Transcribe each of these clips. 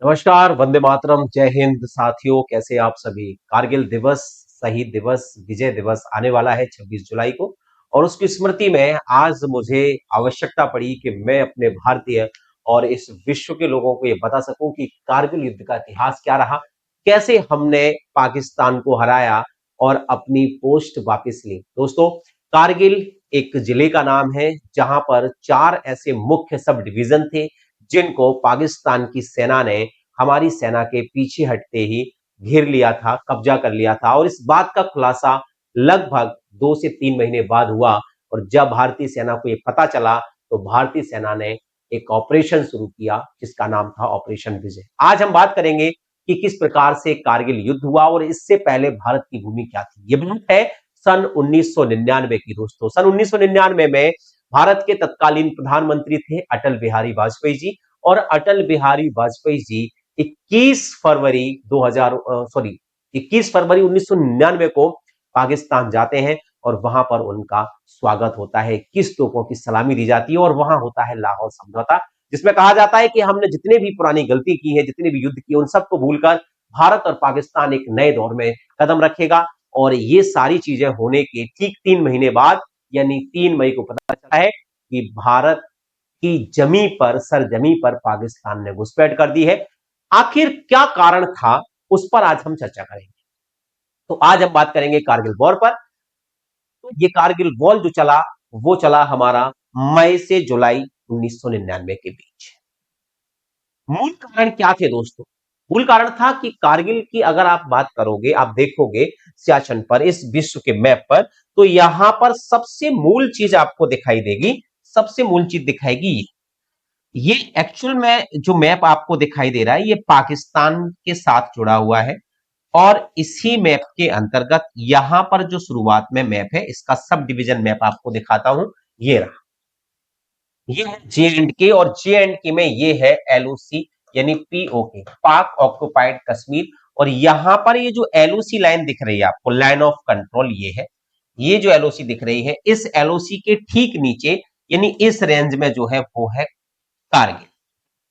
नमस्कार, वंदे मातरम, जय हिंद साथियों। कैसे आप सभी। कारगिल दिवस, शहीद दिवस, विजय दिवस आने वाला है 26 जुलाई को। और उसकी स्मृति में आज मुझे आवश्यकता पड़ी कि मैं अपने भारतीय और इस विश्व के लोगों को ये बता सकूं कि कारगिल युद्ध का इतिहास क्या रहा, कैसे हमने पाकिस्तान को हराया और अपनी पोस्ट वापस ली। दोस्तों, कारगिल एक जिले का नाम है जहां पर चार ऐसे मुख्य सब डिवीजन थे जिनको पाकिस्तान की सेना ने हमारी सेना के पीछे हटते ही घेर लिया था, कब्जा कर लिया था। और इस बात का खुलासा लगभग 2 से 3 महीने बाद हुआ। और जब भारतीय सेना को यह पता चला तो भारतीय सेना ने एक ऑपरेशन शुरू किया जिसका नाम था ऑपरेशन विजय। आज हम बात करेंगे कि किस प्रकार से कारगिल युद्ध हुआ और इससे पहले भारत की भूमि क्या थी। यह बात है सन 1999 की। दोस्तों, सन 1999 में भारत के तत्कालीन प्रधानमंत्री थे अटल बिहारी वाजपेयी जी। और अटल बिहारी वाजपेयी जी 21 फरवरी 2000 सॉरी 21 फरवरी 1999 को पाकिस्तान जाते हैं और वहां पर उनका स्वागत होता है, किस तोपों की सलामी दी जाती है और वहां होता है लाहौर समझौता, जिसमें कहा जाता है कि हमने जितने भी पुरानी गलती की है, जितने भी युद्ध किए, उन सबको भूलकर भारत और पाकिस्तान एक नए दौर में कदम रखेगा। और ये सारी चीजें होने के ठीक 3 महीने बाद यानी 3 मई को पता चला है कि भारत की जमी पर सरजमी पर पाकिस्तान ने घुसपैठ कर दी है। आखिर क्या कारण था, उस पर आज हम चर्चा करेंगे। तो आज हम बात करेंगे कारगिल वॉर पर। तो ये कारगिल वॉर जो चला वो चला हमारा मई से जुलाई 1999 के बीच। मूल कारण क्या थे दोस्तों? मूल कारण था कि कारगिल की अगर आप बात करोगे, आप देखोगे सियाचिन पर, इस विश्व के मैप पर, तो यहां पर सबसे मूल चीज आपको दिखाई देगी। सबसे मूल चीज दिखाएगी ये एक्चुअल में जो मैप आपको दिखाई दे रहा है ये पाकिस्तान के साथ जुड़ा हुआ है। और इसी मैप के अंतर्गत यहां पर जो शुरुआत में मैप है इसका सब डिवीजन मैप आपको दिखाता हूं। ये रहा, ये है जे एंड के। और जे एंड के में ये है एलओसी यानी पीओके, पाक ऑक्युपाइड कश्मीर। और यहां पर ये जो एलओसी लाइन दिख रही है आपको, लाइन ऑफ कंट्रोल, ये है। ये जो एलओसी दिख रही है, इस एलओसी के ठीक नीचे यानी इस रेंज में जो है वो है कारगिल।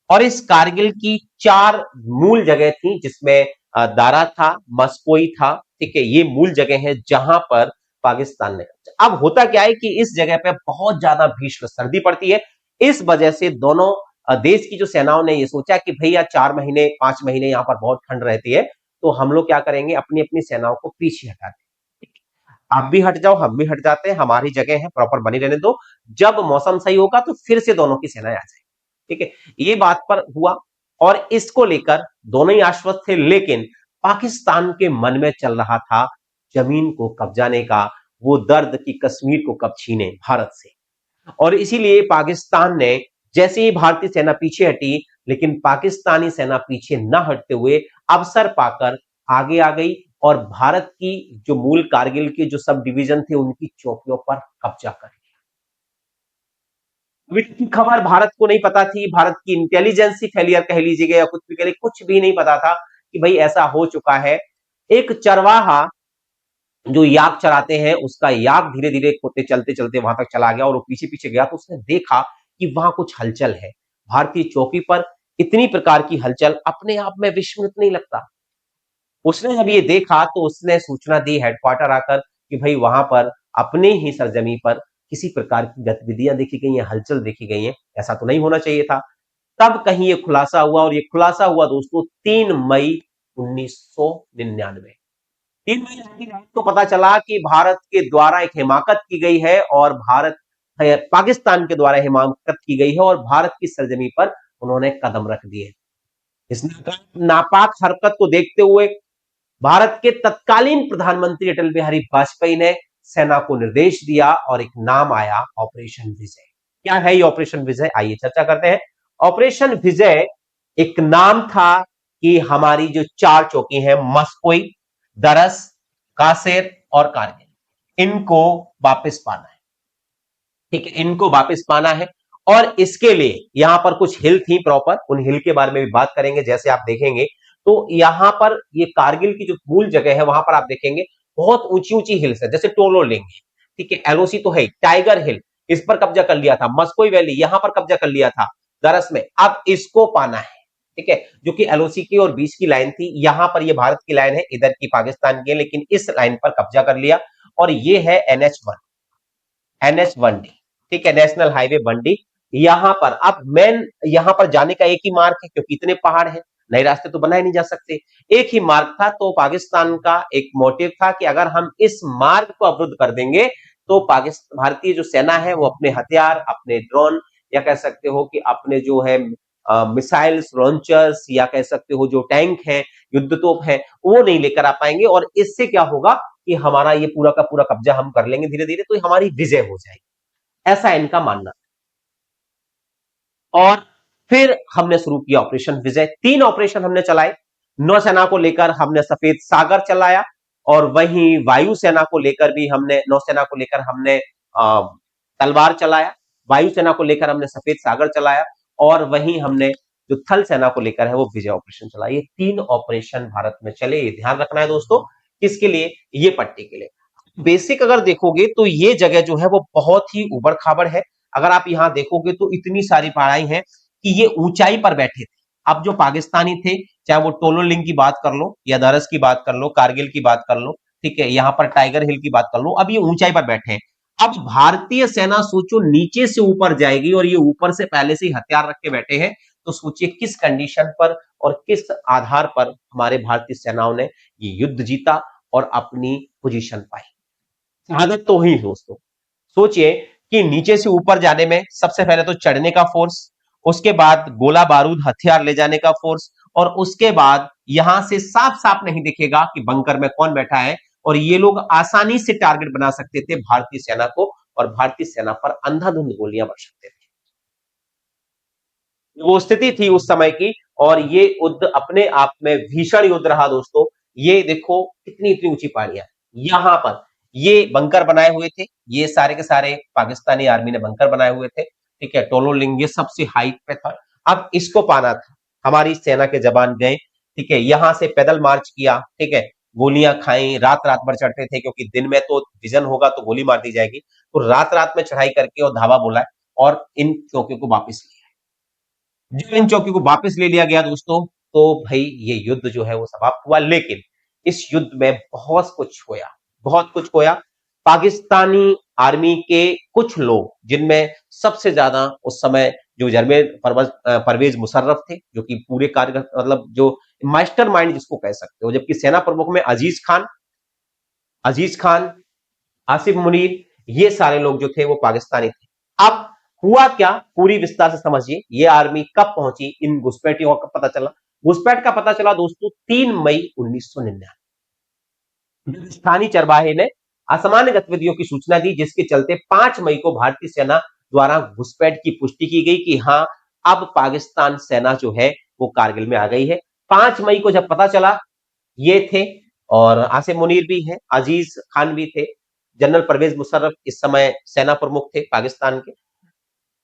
और इस कारगिल की चार मूल जगह थी जिसमें दारा था, मस्कोई था। ठीक है, ये मूल जगह है जहां पर पाकिस्तान ने। अब होता क्या है कि इस जगह पे बहुत ज्यादा भीषण सर्दी पड़ती है। इस वजह से दोनों देश की जो सेनाओं ने ये सोचा कि भैया 4 महीने 5 महीने यहां पर बहुत ठंड रहती है, तो हम लोग क्या करेंगे, अपनी अपनी सेनाओं को पीछे हटाते हैं। आप भी हट जाओ, हम भी हट जाते हैं, हमारी जगह है, प्रॉपर बनी रहने दो। जब मौसम सही होगा तो फिर से दोनों की सेनाएं आ जाएंगी। ठीक है, ये बात पर हुआ। और इसको लेकर दोनों ही आश्वस्त थे, लेकिन पाकिस्तान के मन में चल रहा था जमीन को कब्जाने का, वो दर्द की कश्मीर को कब छीने भारत से। और इसीलिए पाकिस्तान ने, जैसे ही भारतीय सेना पीछे हटी, लेकिन पाकिस्तानी सेना पीछे न हटते हुए अवसर पाकर आगे आ गई और भारत की जो मूल कारगिल के जो सब डिवीजन थे उनकी चौकियों पर कब्जा कर लिया। अभी तक की खबर भारत को नहीं पता थी, भारत की इंटेलिजेंसी फेलियर कह लीजिएगा या कुछ भी कह लीजिए, कुछ भी नहीं पता था कि भाई ऐसा हो चुका है। एक चरवाहा जो याक चराते हैं, उसका याक धीरे धीरे होते चलते चलते वहां तक चला गया और वो पीछे पीछे गया तो उसने देखा कि वहां कुछ हलचल है। भारतीय चौकी पर इतनी प्रकार की हलचल अपने आप में विस्मित नहीं लगता। उसने जब ये देखा तो उसने सूचना दी हेडक्वार्टर आकर कि भाई वहां पर अपने ही सरजमी पर किसी प्रकार की गतिविधियां देखी गई हैं, हलचल देखी गई है, ऐसा तो नहीं होना चाहिए था। तब कहीं ये खुलासा हुआ, और ये खुलासा हुआ दोस्तों 3 मई 1999। 3 मई की रात को पता चला कि भारत के द्वारा एक हिमाकत की गई है और भारत पाकिस्तान के द्वारा हिमाकत की गई है और भारत की सरजमी पर उन्होंने कदम रख दिए। इस नापाक हरकत को देखते हुए भारत के तत्कालीन प्रधानमंत्री अटल बिहारी वाजपेयी ने सेना को निर्देश दिया और एक नाम आया ऑपरेशन विजय। क्या है ये ऑपरेशन विजय, आइए चर्चा करते हैं। ऑपरेशन विजय एक नाम था कि हमारी जो चार चौकी हैं, मस्कोई, दरस, कासेर और कारगिल, इनको वापस पाना है। ठीक है, इनको वापस पाना है। और इसके लिए यहां पर कुछ हिल थी प्रॉपर, उन हिल के बारे में भी बात करेंगे। जैसे आप देखेंगे तो यहां पर ये कारगिल की जो मूल जगह है वहां पर आप देखेंगे बहुत ऊंची ऊंची हिल्स है, जैसे टोलो लिंग है। ठीक है, एलओसी तो है, टाइगर हिल, इस पर कब्जा कर लिया था। मस्कोई वैली, यहां पर कब्जा कर लिया था दरस में। अब इसको पाना है। ठीक है, जो कि एलओसी की और बीच की लाइन थी। यहां पर ये भारत की लाइन है, इधर की पाकिस्तान की है, लेकिन इस लाइन पर कब्जा कर लिया। और ये है NH1 डी, ठीक है, नेशनल हाईवे 1 डी। यहां पर अब मेन, यहां पर जाने का एक ही मार्ग है, क्योंकि इतने पहाड़ हैं, नए रास्ते तो बनाए नहीं जा सकते। एक ही मार्ग था, तो पाकिस्तान का एक मोटिव था कि अगर हम इस मार्ग को अवरुद्ध कर देंगे तो पाकिस्तान, भारतीय जो सेना है वो अपने हथियार, अपने ड्रोन, या कह सकते हो कि अपने जो है मिसाइल्स लॉन्चर्स, या कह सकते हो जो टैंक है, युद्ध तोप है, वो नहीं लेकर आ पाएंगे। और इससे क्या होगा कि हमारा ये पूरा का पूरा कब्जा हम कर लेंगे धीरे धीरे, तो हमारी विजय हो जाएगी, ऐसा इनका मानना। और फिर हमने शुरू किया ऑपरेशन विजय। 3 ऑपरेशन हमने चलाए। नौसेना को लेकर हमने सफेद सागर चलाया, और वहीं वायुसेना को लेकर भी हमने, नौसेना को लेकर हमने तलवार चलाया, वायुसेना को लेकर हमने सफेद सागर चलाया, और वहीं हमने जो थल सेना को लेकर है वो विजय ऑपरेशन चला। ये 3 ऑपरेशन भारत में चले, ये ध्यान रखना है दोस्तों। किसके लिए? ये पट्टी के लिए। बेसिक अगर देखोगे तो ये जगह जो है वो बहुत ही उबड़ खाबड़ है। अगर आप यहां देखोगे तो इतनी सारी पहाड़ाई हैं कि ये ऊंचाई पर बैठे थे। अब जो पाकिस्तानी थे, चाहे वो टोलो लिंग की बात कर लो, या दरस की बात कर लो, कारगिल की बात कर लो, ठीक है, यहां पर टाइगर हिल की बात कर लो, अब ये ऊंचाई पर बैठे हैं। अब भारतीय सेना सोचो नीचे से ऊपर जाएगी, और ये ऊपर से पहले से ही हथियार रख के बैठे हैं, तो सोचिए किस कंडीशन पर और किस आधार पर हमारे भारतीय सेनाओं ने ये युद्ध जीता और अपनी पोजीशन पाई। शहादत तो ही दोस्तों। सोचिए कि नीचे से ऊपर जाने में सबसे पहले तो चढ़ने का फोर्स, उसके बाद गोला बारूद हथियार ले जाने का फोर्स, और उसके बाद यहां से साफ साफ नहीं दिखेगा कि बंकर में कौन बैठा है, और ये लोग आसानी से टारगेट बना सकते थे भारतीय सेना को, और भारतीय सेना पर अंधाधुंध गोलियां बरसाते थे। वो स्थिति थी उस समय की, और ये युद्ध अपने आप में भीषण युद्ध रहा दोस्तों। ये देखो कितनी इतनी ऊंची पहाड़ियां, यहां पर ये बंकर बनाए हुए थे, ये सारे के सारे पाकिस्तानी आर्मी ने बंकर बनाए हुए थे, ठीक है, टोलो लिंग ये सबसे हाइट पे था। अब इसको पाना था, हमारी सेना के जवान गए, ठीक है, यहां से पैदल मार्च किया, ठीक है, गोलियां खाई, रात रात भर चढ़ते थे, क्योंकि दिन में तो विजन होगा तो गोली मार दी जाएगी, तो रात रात में चढ़ाई करके और धावा बोला, और इन चौकियों को वापिस लिया। जब इन चौकी को वापस ले लिया गया दोस्तों, तो भाई ये युद्ध जो है वो समाप्त हुआ। लेकिन इस युद्ध में बहुत कुछ खोया, बहुत कुछ खोया। पाकिस्तानी आर्मी के कुछ लोग, जिनमें सबसे ज्यादा उस समय जो जनरल परवेज मुशर्रफ थे, जो कि पूरे कार्य मतलब जो मास्टर माइंड जिसको कह सकते हो, जबकि सेना प्रमुख में अजीज खान, आसिफ मुनीर, ये सारे लोग जो थे वो पाकिस्तानी थे। अब हुआ क्या, पूरी विस्तार से समझिए। ये आर्मी कब पहुंची, इन घुसपैठियों का पता चला। घुसपैठ का पता चला दोस्तों 3 मई 1999। स्थानीय चरवाहे ने असामान्य गतिविधियों की सूचना दी, जिसके चलते 5 मई को भारतीय सेना द्वारा घुसपैठ की पुष्टि की गई कि हाँ, अब पाकिस्तान सेना जो है वो कारगिल में आ गई है। 5 मई को जब पता चला, ये थे, और आसिम मुनीर भी हैं, अजीज खान भी थे, जनरल परवेज मुशर्रफ इस समय सेना प्रमुख थे पाकिस्तान के।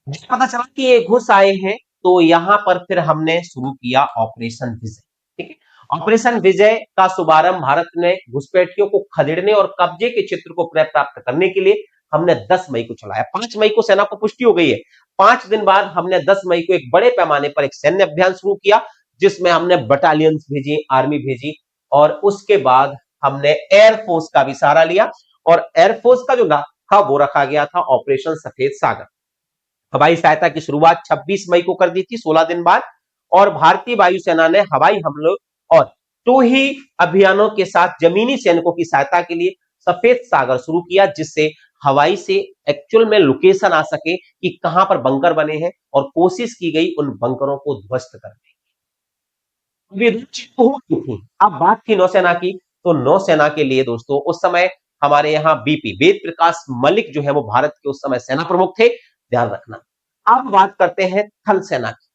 जब पता चला कि ये घुस आए हैं, तो यहां पर फिर हमने शुरू किया ऑपरेशन विजय, ठीक है। ऑपरेशन विजय का शुभारंभ भारत ने घुसपैठियों को खदेड़ने और कब्जे के क्षेत्र को प्राप्त करने के लिए हमने 10 मई को चलाया। 5 मई को सेना को पुष्टि हो गई है। 5 दिन बाद हमने 10 मई को एक बड़े पैमाने पर एक सैन्य अभियान शुरू किया, जिसमें हमने बटालियंस भेजी, आर्मी भेजी, और उसके बाद हमने एयरफोर्स का भी सहारा लिया, और एयरफोर्स का जो नाम था वो रखा गया था ऑपरेशन सफेद सागर। हवाई सहायता की शुरुआत 26 मई को कर दी थी, 16 दिन बाद। और भारतीय वायुसेना ने हवाई हमलों और टू ही अभियानों के साथ जमीनी सैनिकों की सहायता के लिए सफेद सागर शुरू किया, जिससे हवाई से एक्चुअल में लोकेशन आ सके कि कहां पर बंकर बने हैं, और कोशिश की गई उन बंकरों को ध्वस्त करने की। अब बात की नौसेना की, तो नौसेना के लिए दोस्तों उस समय हमारे यहाँ बीपी वेद प्रकाश मलिक जो है वो भारत के उस समय सेना प्रमुख थे, ध्यान रखना। अब बात करते हैं थल सेना की।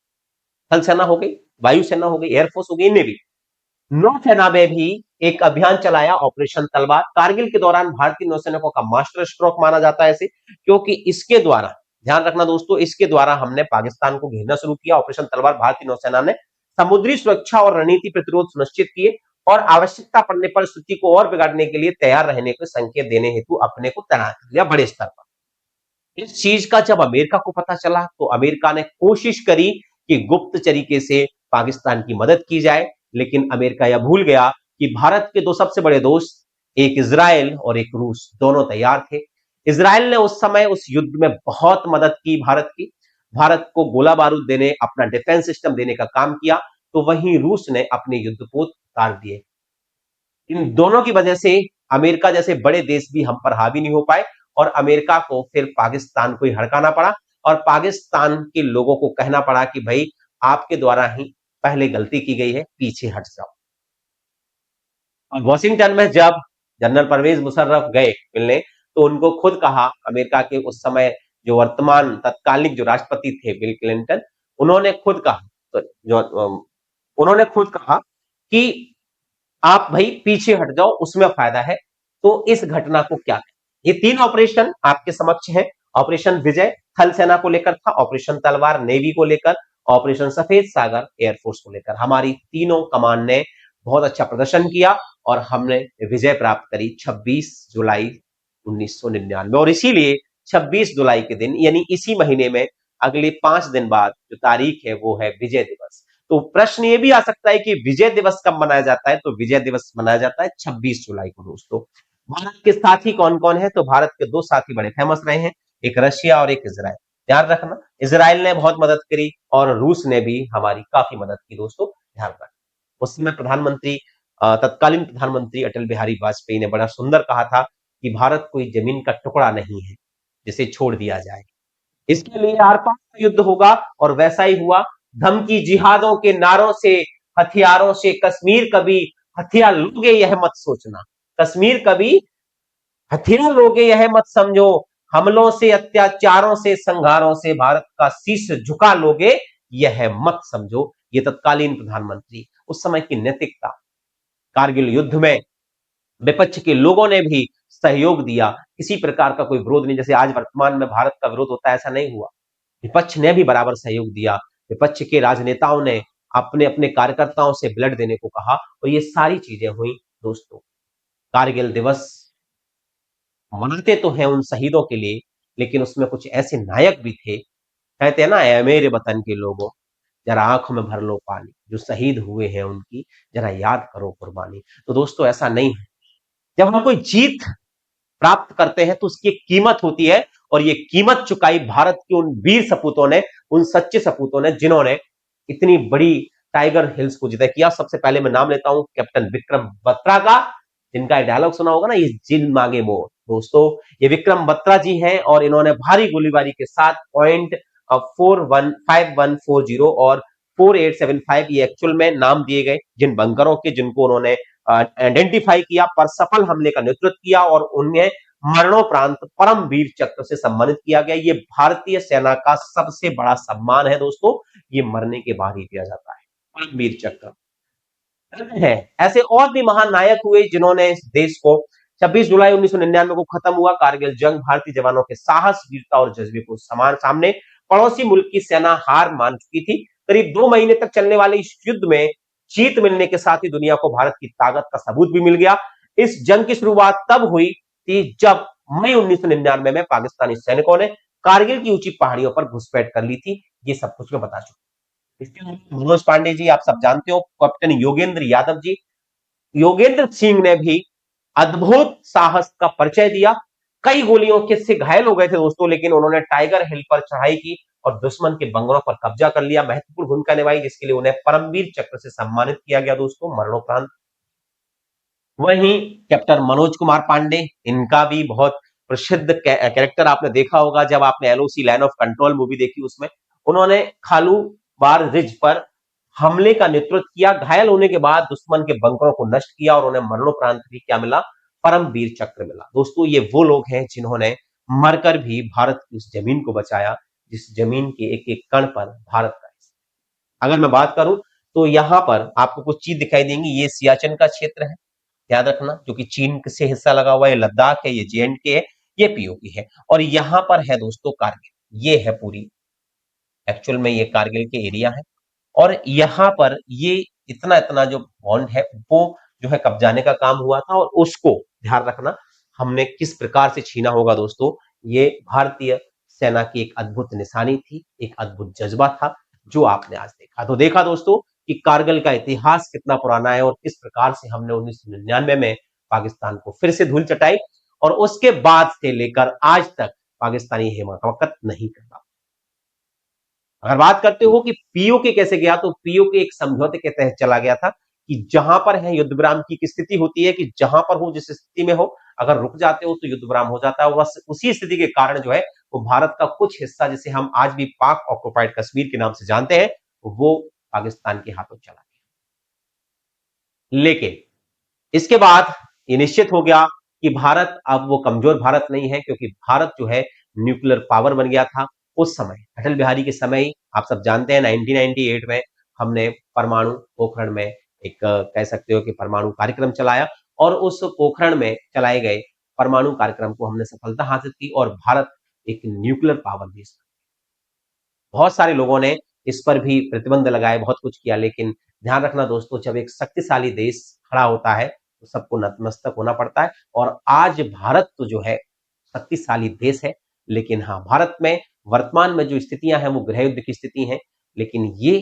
थल सेना हो गई, वायुसेना हो गई, एयरफोर्स हो गई, नेवी। नौसेना में भी एक अभियान चलाया ऑपरेशन तलवार। कारगिल के दौरान भारतीय नौसैनिकों का मास्टर स्ट्रोक माना जाता है इसे, क्योंकि इसके द्वारा, ध्यान रखना दोस्तों, इसके द्वारा हमने पाकिस्तान को घेरना शुरू किया। ऑपरेशन तलवार भारतीय नौसेना ने समुद्री सुरक्षा और रणनीति प्रतिरोध सुनिश्चित किए, और आवश्यकता पड़ने पर स्थिति को और बिगाड़ने के लिए तैयार रहने के संकेत देने हेतु अपने को तैनात किया बड़े स्तर पर। इस चीज का जब अमेरिका को पता चला, तो अमेरिका ने कोशिश करी कि गुप्त तरीके से पाकिस्तान की मदद की जाए, लेकिन अमेरिका यह भूल गया कि भारत के दो सबसे बड़े दोस्त, एक इजराइल और एक रूस, दोनों तैयार थे। इजराइल ने उस समय उस युद्ध में बहुत मदद की भारत की, भारत को गोला बारूद देने, अपना डिफेंस सिस्टम देने का काम किया, तो वहीं रूस ने अपने युद्धपोत उतार दिए। इन दोनों की वजह से अमेरिका जैसे बड़े देश भी हम पर हावी नहीं हो पाए, और अमेरिका को फिर पाकिस्तान को ही हड़काना पड़ा, और पाकिस्तान के लोगों को कहना पड़ा कि भाई आपके द्वारा ही पहले गलती की गई है, पीछे हट जाओ। और वॉशिंगटन में जब जनरल परवेज मुशर्रफ गए मिलने, तो उनको खुद कहा, अमेरिका के उस समय जो वर्तमान तत्कालीन जो राष्ट्रपति थे बिल क्लिंटन, उन्होंने खुद कहा, तो जो उन्होंने खुद कहा कि आप भाई पीछे हट जाओ, उसमें फायदा है। तो इस घटना को क्या कहें? ये तीन ऑपरेशन आपके समक्ष है। ऑपरेशन विजय थल सेना को लेकर था, ऑपरेशन तलवार नेवी को लेकर, ऑपरेशन सफेद सागर एयरफोर्स को लेकर। हमारी तीनों कमान ने बहुत अच्छा प्रदर्शन किया और हमने विजय प्राप्त करी 26 जुलाई 1999। और इसीलिए 26 जुलाई के दिन, यानी इसी महीने में अगले 5 दिन बाद जो तारीख है वो है विजय दिवस। तो प्रश्न ये भी आ सकता है कि विजय दिवस कब मनाया जाता है? तो विजय दिवस मनाया जाता है 26 जुलाई को दोस्तों। भारत के साथी कौन कौन है? तो भारत के दो साथी बड़े फेमस रहे हैं, एक रशिया और एक इजराइल। ध्यान रखना, इजराइल ने बहुत मदद करी और रूस ने भी हमारी काफी मदद की दोस्तों, ध्यान रखना। उस समय प्रधानमंत्री, तत्कालीन प्रधानमंत्री अटल बिहारी वाजपेयी ने बड़ा सुंदर कहा था कि भारत कोई जमीन का टुकड़ा नहीं है जिसे छोड़ दिया जाए, इसके लिए आर पार का युद्ध होगा। और वैसा ही हुआ। धमकी जिहादों के नारों से, हथियारों से कश्मीर कभी हथियार लोगे यह मत सोचना, कश्मीर कभी हथियार लोगे यह मत समझो, हमलों से, अत्याचारों से, संघारों से भारत का शीश झुका लोगे यह मत समझो। ये तत्कालीन प्रधानमंत्री, उस समय की नैतिकता। कारगिल युद्ध में विपक्ष के लोगों ने भी सहयोग दिया, किसी प्रकार का कोई विरोध नहीं, जैसे आज वर्तमान में भारत का विरोध होता है, ऐसा नहीं हुआ। विपक्ष ने भी बराबर सहयोग दिया, विपक्ष के राजनेताओं ने अपने अपने कार्यकर्ताओं से ब्लड देने को कहा, और ये सारी चीजें हुई दोस्तों। कारगिल दिवस मनाते तो हैं उन शहीदों के लिए, लेकिन उसमें कुछ ऐसे नायक भी थे, कहते हैं ना, ऐ मेरे वतन के लोगों, जरा आंखों में भर लो पानी, जो शहीद हुए हैं उनकी जरा याद करो कुर्बानी। तो दोस्तों ऐसा नहीं है, जब हम कोई जीत प्राप्त करते हैं तो उसकी एक कीमत होती है, और ये कीमत चुकाई भारत के उन वीर सपूतों ने, उन सच्चे सपूतों ने, जिन्होंने इतनी बड़ी टाइगर हिल्स को जिता किया। सबसे पहले मैं नाम लेता हूं कैप्टन विक्रम बत्रा का, जिनका डायलॉग सुना होगा ना, ये जिन मांगे मोर। दोस्तों ये विक्रम बत्रा जी हैं, और इन्होंने भारी गोलीबारी के साथ पॉइंट 415140 और 4875, ये एक्चुअल में नाम दिए गए जिन बंकरों के, जिनको उन्होंने आइडेंटिफाई किया, पर सफल हमले का नेतृत्व किया, और उन्हें मरणोपरांत परमवीर चक्र से सम्मानित किया गया। ये भारतीय सेना का सबसे बड़ा सम्मान है दोस्तों, ये मरने के बाद ही दिया जाता है, परमवीर चक्र है। ऐसे और भी महान नायक हुए जिन्होंने इस देश को, 26 जुलाई 1999 को खत्म हुआ कारगिल जंग, भारतीय जवानों के साहस, वीरता और जज्बे को समान सामने पड़ोसी मुल्क की सेना हार मान चुकी थी। करीब 2 महीने तक चलने वाले इस युद्ध में जीत मिलने के साथ ही दुनिया को भारत की ताकत का सबूत भी मिल गया। इस जंग की शुरुआत तब हुई थी जब मई 1999 में पाकिस्तानी सैनिकों ने कारगिल की ऊंची पहाड़ियों पर घुसपैठ कर ली थी। ये सब कुछ मैं बता चुका। इसके अलावा मनोज पांडे जी आप सब जानते हो, कैप्टन योगेंद्र यादव जी, योगेंद्र सिंह ने भी अद्भुत साहस का परिचय दिया। कई गोलियों के से घायल हो गए थे दोस्तों, लेकिन उन्होंने टाइगर हिल पर चढ़ाई की और दुश्मन के बंगरों पर कब्जा कर लिया, महत्वपूर्ण भूमिका निभाई, जिसके लिए उन्हें परमवीर चक्र से सम्मानित किया गया दोस्तों, मरणोपरांत। वहीं कैप्टन मनोज कुमार पांडे, इनका भी बहुत प्रसिद्ध कैरेक्टर आपने देखा होगा, जब आपने LOC line of control movie देखी, उसमें उन्होंने खालू बार रिज पर हमले का नेतृत्व किया, घायल होने के बाद दुश्मन के बंकरों को नष्ट किया, और उन्हें मरणोपरांत भी क्या मिला? परमवीर चक्र मिला। दोस्तों ये वो लोग हैं जिन्होंने मरकर भी भारत की उस जमीन को बचाया, जिस जमीन के एक एक कण पर भारत का हिस्सा। अगर मैं बात करूं तो यहां पर आपको कुछ चीज दिखाई देंगी, ये सियाचिन का क्षेत्र है, याद रखना, जो कि चीन से हिस्सा लगा हुआ है, लद्दाख है, ये जे&के है, ये पीओके है, और यहां पर है दोस्तों कारगिल, ये है पूरी, एक्चुअल में ये कारगिल के एरिया है। और यहां पर ये इतना इतना जो बॉन्ड है वो जो है कब्जाने का काम हुआ था, और उसको ध्यान रखना हमने किस प्रकार से छीना होगा दोस्तों। ये भारतीय सेना की एक अद्भुत निशानी थी, एक अद्भुत जज्बा था, जो आपने आज देखा। तो देखा दोस्तों कि कारगिल का इतिहास कितना पुराना है और किस प्रकार से हमने 1999 में पाकिस्तान को फिर से धूल चटाई और उसके बाद से लेकर आज तक पाकिस्तानी हिमाकत नहीं करता। अगर बात करते हो कि पीओके कैसे गया, तो पीओके एक समझौते के तहत चला गया था कि जहां पर है युद्ध विराम की एक स्थिति होती है कि जहां पर हो, जिस स्थिति में हो, अगर रुक जाते हो तो युद्ध विराम हो जाता है और बस उसी स्थिति के कारण जो है वो भारत का कुछ हिस्सा, जिसे हम आज भी पाक ऑक्युपाइड कश्मीर के नाम से जानते हैं, वो पाकिस्तान के हाथों चला गया। लेकिन इसके बाद ये निश्चित हो गया कि भारत अब वो कमजोर भारत नहीं है, क्योंकि भारत जो है न्यूक्लियर पावर बन गया था। उस समय अटल बिहारी के समय ही आप सब जानते हैं 1998 में हमने परमाणु पोखरण में एक कह सकते हो कि परमाणु कार्यक्रम चलाया और उस पोखरण में चलाए गए परमाणु कार्यक्रम को हमने सफलता हासिल की और भारत एक न्यूक्लियर पावर देश। बहुत सारे लोगों ने इस पर भी प्रतिबंध लगाए, बहुत कुछ किया, लेकिन ध्यान रखना दोस्तों, जब एक शक्तिशाली देश खड़ा होता है तो सबको नतमस्तक होना पड़ता है। और आज भारत तो जो है शक्तिशाली देश है, लेकिन हाँ, भारत में वर्तमान में जो स्थितियां हैं वो गृह युद्ध की स्थिति हैं, लेकिन ये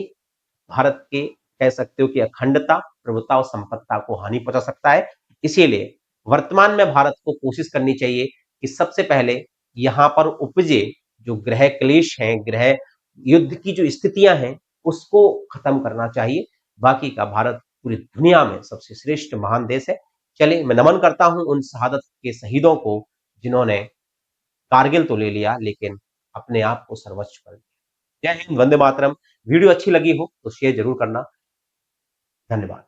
भारत के कह सकते हो कि अखंडता, प्रभुता और संपत्ता को हानि पहुंचा सकता है। इसीलिए वर्तमान में भारत को कोशिश करनी चाहिए कि सबसे पहले यहाँ पर उपजे जो गृह क्लेश हैं, गृह युद्ध की जो स्थितियां हैं, उसको खत्म करना चाहिए। बाकी का भारत पूरी दुनिया में सबसे श्रेष्ठ महान देश है। चलिए, मैं नमन करता हूं उन शहादत के शहीदों को जिन्होंने कारगिल तो ले लिया लेकिन अपने आप को सर्वस्व कर दिया। जय हिंद, वंदे मातरम। वीडियो अच्छी लगी हो तो शेयर जरूर करना। धन्यवाद।